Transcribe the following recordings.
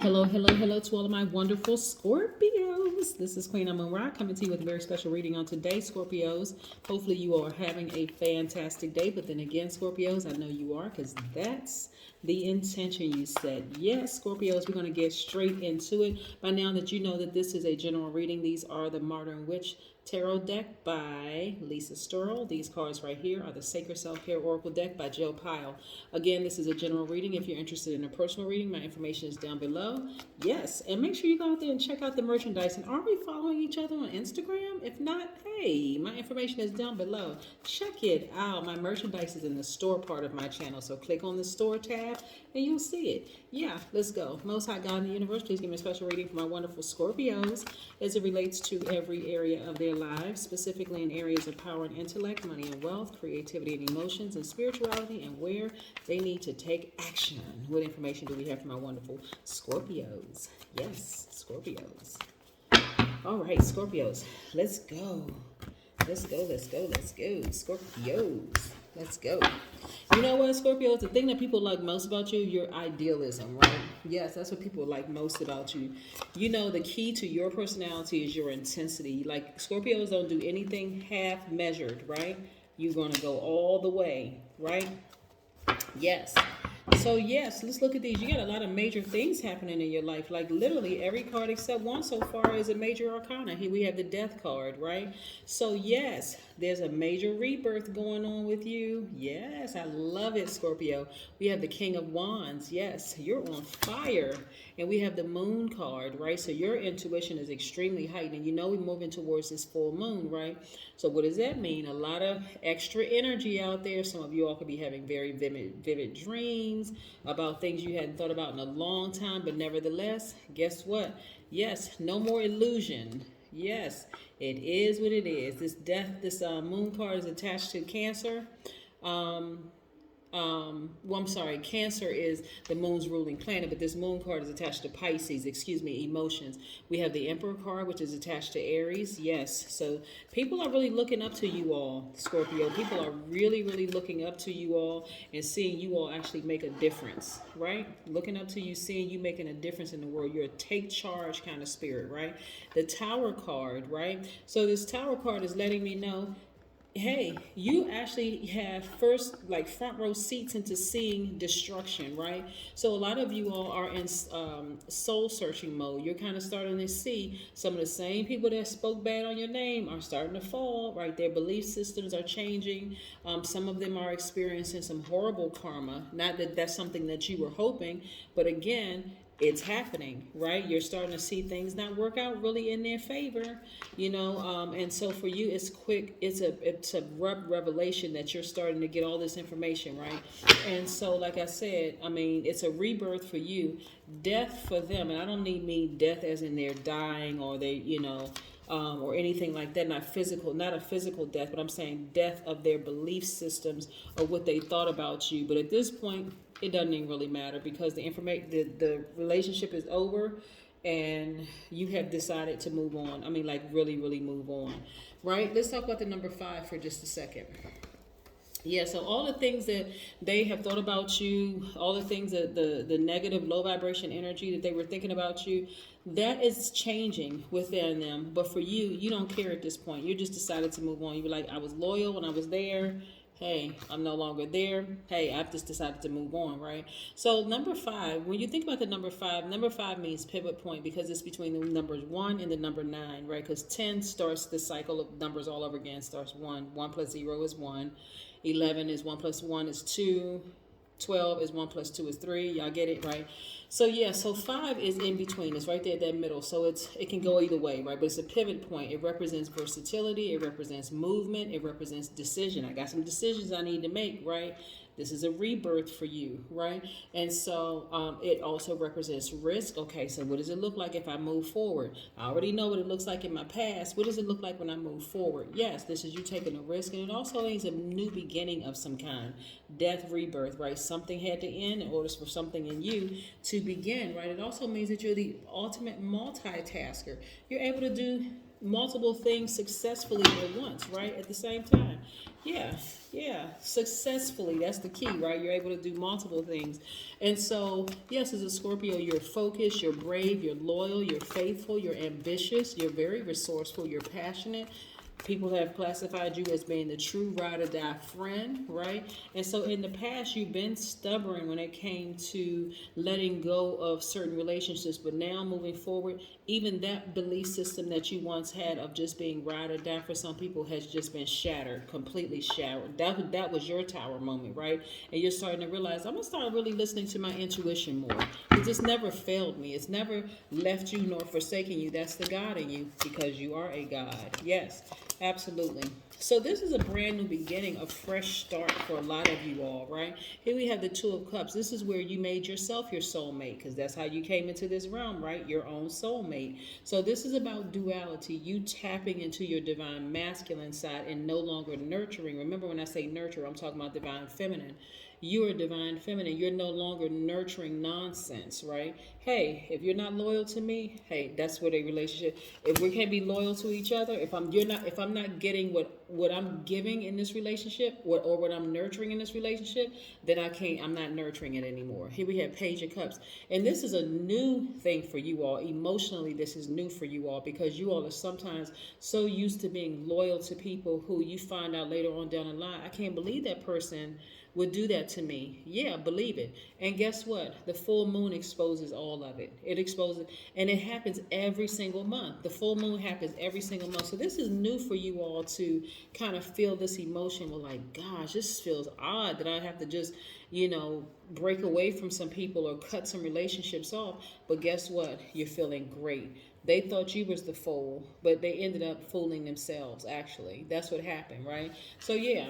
Hello, hello, hello to all of my wonderful Scorpios. This is Queen Amun Ra coming to you with a very special reading on today, Scorpios. Hopefully you are having a fantastic day. But then again, Scorpios, I know you are because that's the intention you set. Yes, Scorpios, we're going to get straight into it. By now that you know that this is a general reading, these are the Modern Witch Tarot deck by Lisa Sturl. These cards right here are the Sacred Self-Care Oracle deck by Jill Pyle. Again, this is a general reading. If you're interested in a personal reading, my information is down below. Yes, and make sure you go out there and check out the merchandise. And are we following each other on Instagram? If not, hey, my information is down below. Check it out. My merchandise is in the store part of my channel. So click on the store tab and you'll see it. Yeah, let's go. Most High God in the universe, please give me a special reading for my wonderful Scorpios as it relates to every area of their lives, specifically in areas of power and intellect, money and wealth, creativity and emotions, and spirituality, and where they need to take action. What information do we have for my wonderful Scorpios? Yes, Scorpios. All right, Scorpios, let's go. Let's go, let's go, let's go. Scorpios, let's go. You know what, Scorpios, the thing that people like most about you, your idealism, right? Yes, that's what people like most about you. You know, the key to your personality is your intensity. Like, Scorpios don't do anything half measured, right? You're going to go all the way, right? Yes. So yes, let's look at these. You got a lot of major things happening in your life. Like literally every card except one so far is a major arcana. Here we have the death card, right? So yes, there's a major rebirth going on with you. Yes, I love it, Scorpio. We have the King of Wands. Yes, you're on fire. And we have the moon card, right? So your intuition is extremely heightened. You know we're moving towards this full moon, right? So what does that mean? A lot of extra energy out there. Some of you all could be having very vivid dreams about things you hadn't thought about in a long time, but nevertheless, guess what? Yes, no more illusion. Yes, it is what it is. This moon card is attached to Cancer. I'm sorry, Cancer is the moon's ruling planet, but this moon card is attached to Pisces, emotions. We have the Emperor card, which is attached to Aries. Yes, so people are really looking up to you all, Scorpio. People are really looking up to you all and seeing you all actually make a difference, right? Looking up to you, seeing you making a difference in the world. You're a take charge kind of spirit, right? The Tower card, right? So this Tower card is letting me know, hey, you actually have front row seats into seeing destruction, right? So a lot of you all are in soul searching mode. You're kind of starting to see some of the same people that spoke bad on your name are starting to fall, right? Their belief systems are changing. Some of them are experiencing some horrible karma. Not that that's something that you were hoping, but again, it's happening, right? You're starting to see things not work out really in their favor, and so for you, it's quick. It's a revelation that you're starting to get all this information, right? And so, like I said, I mean, it's a rebirth for you, death for them, and I don't mean death as in they're dying or they, or anything like that. Not a physical death, but I'm saying death of their belief systems or what they thought about you. But at this point, it doesn't even really matter because the relationship is over and you have decided to move on. I mean, like really move on, right? Let's talk about the number 5 for just a second. Yeah, so all the things that they have thought about you, all the things that the negative low vibration energy that they were thinking about you, that is changing within them. But for you, you don't care at this point. You just decided to move on. You were like, I was loyal when I was there. Hey, I'm no longer there. Hey, I've just decided to move on, right? So number 5, when you think about the number 5 means pivot point because it's between the numbers 1 and the number 9, right? Because 10 starts the cycle of numbers all over again. Starts 1. 1 plus 0 is 1. 11 is 1 plus 1 is 2. 12 is 1 plus 2 is 3. Y'all get it, right? So yeah, so 5 is in between. It's right there at that middle. So it can go either way, right? But it's a pivot point. It represents versatility. It represents movement. It represents decision. I got some decisions I need to make, right? This is a rebirth for you, right? And so it also represents risk. Okay, so what does it look like if I move forward? I already know what it looks like in my past. What does it look like when I move forward? Yes, this is you taking a risk. And it also means a new beginning of some kind. Death, rebirth, right? Something had to end in order for something in you to begin, right? It also means that you're the ultimate multitasker. You're able to do multiple things successfully at once, right? At the same time. Yeah, yeah, successfully. That's the key, right? You're able to do multiple things. And so, yes, as a Scorpio, you're focused, you're brave, you're loyal, you're faithful, you're ambitious, you're very resourceful, you're passionate. People have classified you as being the true ride or die friend, right? And so in the past, you've been stubborn when it came to letting go of certain relationships. But now moving forward, even that belief system that you once had of just being ride or die for some people has just been shattered, completely shattered. That was your tower moment, right? And you're starting to realize, I'm going to start really listening to my intuition more. It just never failed me. It's never left you nor forsaken you. That's the God in you, because you are a God. Yes. Absolutely. So this is a brand new beginning, a fresh start for a lot of you all, right? Here we have the Two of Cups. This is where you made yourself your soulmate, because that's how you came into this realm, right? Your own soulmate. So this is about duality, you tapping into your divine masculine side and no longer nurturing. Remember, when I say nurture, I'm talking about divine feminine. You are divine feminine. You're no longer nurturing nonsense, right? Hey, if you're not loyal to me, hey, that's what a relationship. If we can't be loyal to each other, if I'm not getting what I'm giving in this relationship, or what I'm nurturing in this relationship, then I'm not nurturing it anymore. Here we have Page of Cups. And this is a new thing for you all. Emotionally, this is new for you all, because you all are sometimes so used to being loyal to people who you find out later on down the line, I can't believe that person would do that to me. Yeah, believe it. And guess what? The full moon exposes all of it. It exposes, and it happens every single month. The full moon happens every single month. So this is new for you all to kind of feel this emotion. Well, like, gosh, this feels odd that I have to just, break away from some people or cut some relationships off. But guess what? You're feeling great. They thought you was the fool, but they ended up fooling themselves, actually. That's what happened, right? So yeah,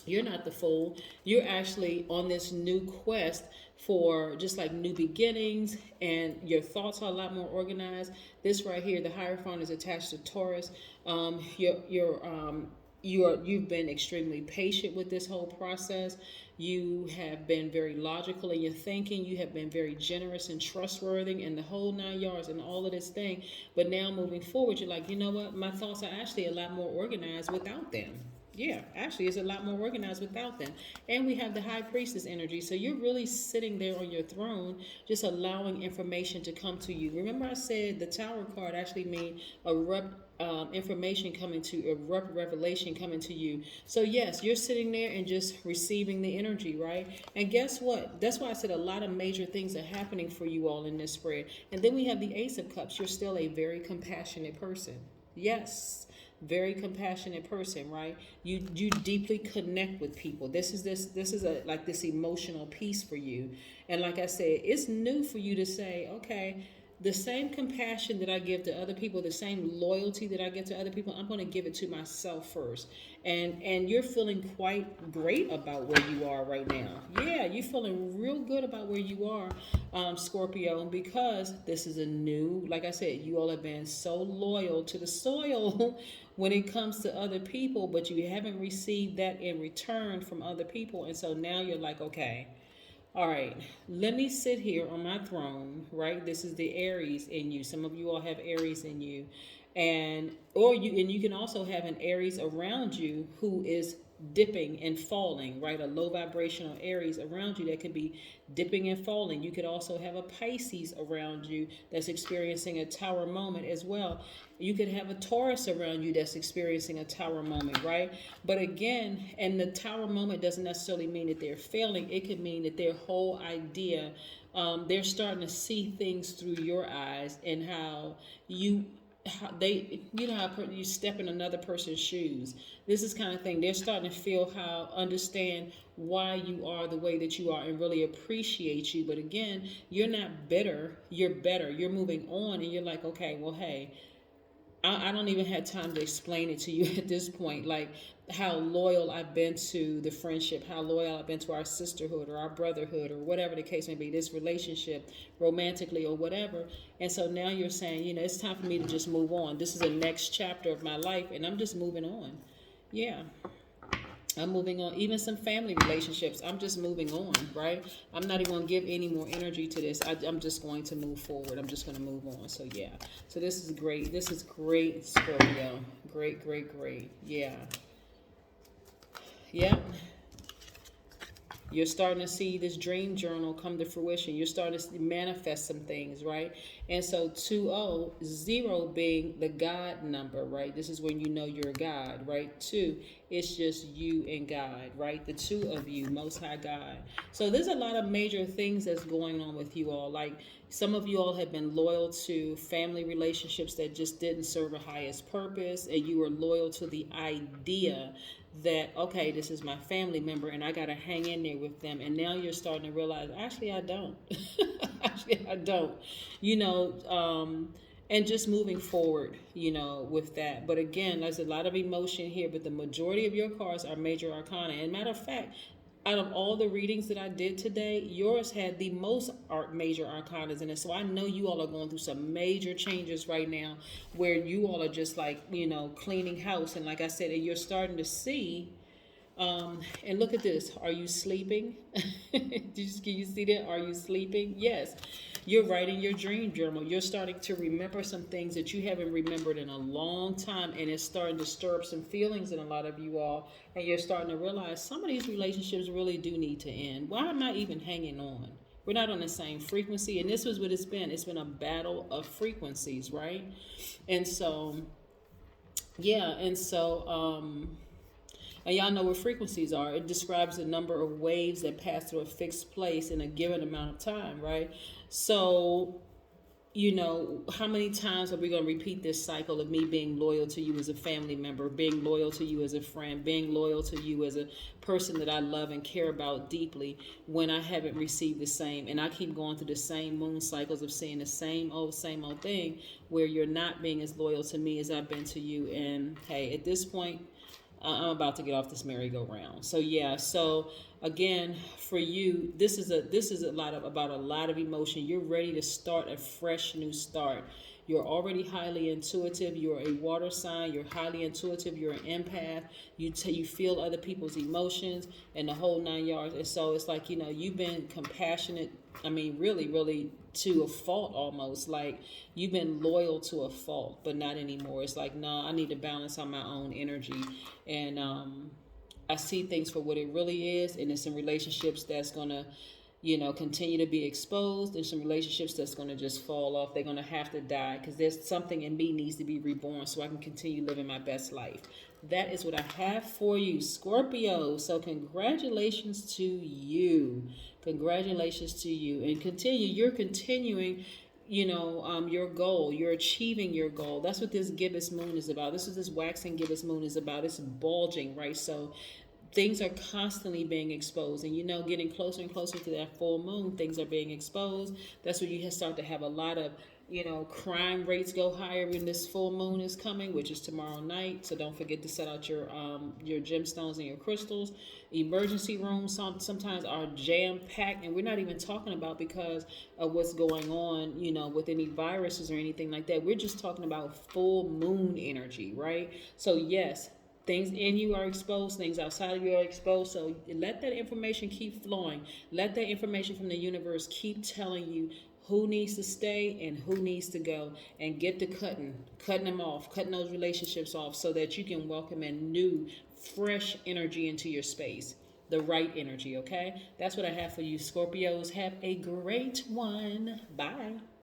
you're not the fool. You're actually on this new quest for just like new beginnings, and your thoughts are a lot more organized. This right here, the Hierophant, is attached to Taurus. You've been extremely patient with this whole process. You have been very logical in your thinking. You have been very generous and trustworthy, and the whole 9 yards and all of this thing. But now moving forward, you're like, you know what? My thoughts are actually a lot more organized without them. Yeah, actually, it's a lot more organized without them. And we have the High Priestess energy. So you're really sitting there on your throne, just allowing information to come to you. Remember, I said the Tower card actually means information coming to, abrupt revelation coming to you. So yes, you're sitting there and just receiving the energy, right? And guess what? That's why I said a lot of major things are happening for you all in this spread. And then we have the Ace of Cups. You're still a very compassionate person. Yes, very compassionate person, right? You deeply connect with people. This is a like this emotional piece for you. And like I said, it's new for you to say, okay, the same compassion that I give to other people, the same loyalty that I give to other people, I'm going to give it to myself first. And you're feeling quite great about where you are right now. Yeah, you're feeling real good about where you are, Scorpio, because this is a new, like I said, you all have been so loyal to the soil when it comes to other people, but you haven't received that in return from other people. And so now you're like, okay, all right, let me sit here on my throne, right? This is the Aries in you. Some of you all have Aries in you. And you can also have an Aries around you who is dipping and falling, right? A low vibrational Aries around you that could be dipping and falling. You could also have a Pisces around you that's experiencing a tower moment as well. You could have a Taurus around you that's experiencing a tower moment, right? But again, and the tower moment doesn't necessarily mean that they're failing. It could mean that their whole idea, they're starting to see things through your eyes, and how you step in another person's shoes. This is kind of thing. They're starting to understand why you are the way that you are, and really appreciate you. But again, you're not bitter. You're better. You're moving on, and you're like, okay, well, hey, I don't even have time to explain it to you at this point, like how loyal I've been to the friendship, how loyal I've been to our sisterhood or our brotherhood or whatever the case may be, this relationship, romantically or whatever. And so now you're saying, it's time for me to just move on. This is the next chapter of my life, and I'm just moving on. Yeah. I'm moving on. Even some family relationships, I'm just moving on, right? I'm not even going to give any more energy to this. I'm just going to move forward. I'm just going to move on. So, yeah. So, this is great. This is great, Scorpio. Great, great, great. Yeah. Yep. You're starting to see this dream journal come to fruition. You're starting to manifest some things, right? And so 200 being the God number, right? This is when you know you're God, right? 2, it's just you and God, right? The two of you, Most High God. So there's a lot of major things that's going on with you all. Like some of you all have been loyal to family relationships that just didn't serve a highest purpose, and you were loyal to the idea that, okay, this is my family member and I got to hang in there with them. And now you're starting to realize, actually, I don't. Actually, I don't. You know, and just moving forward, you know, with that. But again, there's a lot of emotion here, but the majority of your cards are major arcana. And matter of fact, out of all the readings that I did today, yours had the most major arcanas in it. So I know you all are going through some major changes right now where you all are just like, you know, cleaning house. And like I said, you're starting to see and look at this. Are you sleeping? Can you see that? Are you sleeping? Yes. You're writing your dream journal. You're starting to remember some things that you haven't remembered in a long time, and it's starting to stir up some feelings in a lot of you all. And you're starting to realize some of these relationships really do need to end. Why am I even hanging on? We're not on the same frequency, and this was what it's been. It's been a battle of frequencies, right? And so, yeah, and y'all know what frequencies are. It describes the number of waves that pass through a fixed place in a given amount of time, right? So, you know, how many times are we going to repeat this cycle of me being loyal to you as a family member, being loyal to you as a friend, being loyal to you as a person that I love and care about deeply when I haven't received the same? And I keep going through the same moon cycles of seeing the same old thing where you're not being as loyal to me as I've been to you. And hey, at this point, I'm about to get off this merry-go-round. So yeah, so again, for you, this is a lot of about a lot of emotion. You're ready to start a fresh new start. You're already highly intuitive. You're a water sign. You're highly intuitive. You're an empath. You feel other people's emotions and the whole 9 yards. And so it's like, you know, you've been compassionate. I mean, really, really to a fault almost. Like you've been loyal to a fault, but not anymore. It's like, no, I need to balance on my own energy. And I see things for what it really is. And it's some relationships that's going to, you know, continue to be exposed. There's some relationships that's going to just fall off. They're going to have to die because there's something in me needs to be reborn so I can continue living my best life. That is what I have for you, Scorpio. So congratulations to you. Congratulations to you. And continue. You're continuing, you know, your goal. You're achieving your goal. That's what this gibbous moon is about. This is this waxing gibbous moon is about. It's bulging, right? So things are constantly being exposed, and you know, getting closer and closer to that full moon, things are being exposed. That's when you start to have a lot of, you know, crime rates go higher when this full moon is coming, which is tomorrow night. So don't forget to set out your gemstones and your crystals. Emergency rooms sometimes are jam packed, and we're not even talking about because of what's going on, you know, with any viruses or anything like that. We're just talking about full moon energy, right? So yes, things in you are exposed, things outside of you are exposed. So let that information keep flowing. Let that information from the universe keep telling you who needs to stay and who needs to go, and get to cutting them off, cutting those relationships off so that you can welcome in new, fresh energy into your space. The right energy, okay? That's what I have for you, Scorpios. Have a great one. Bye.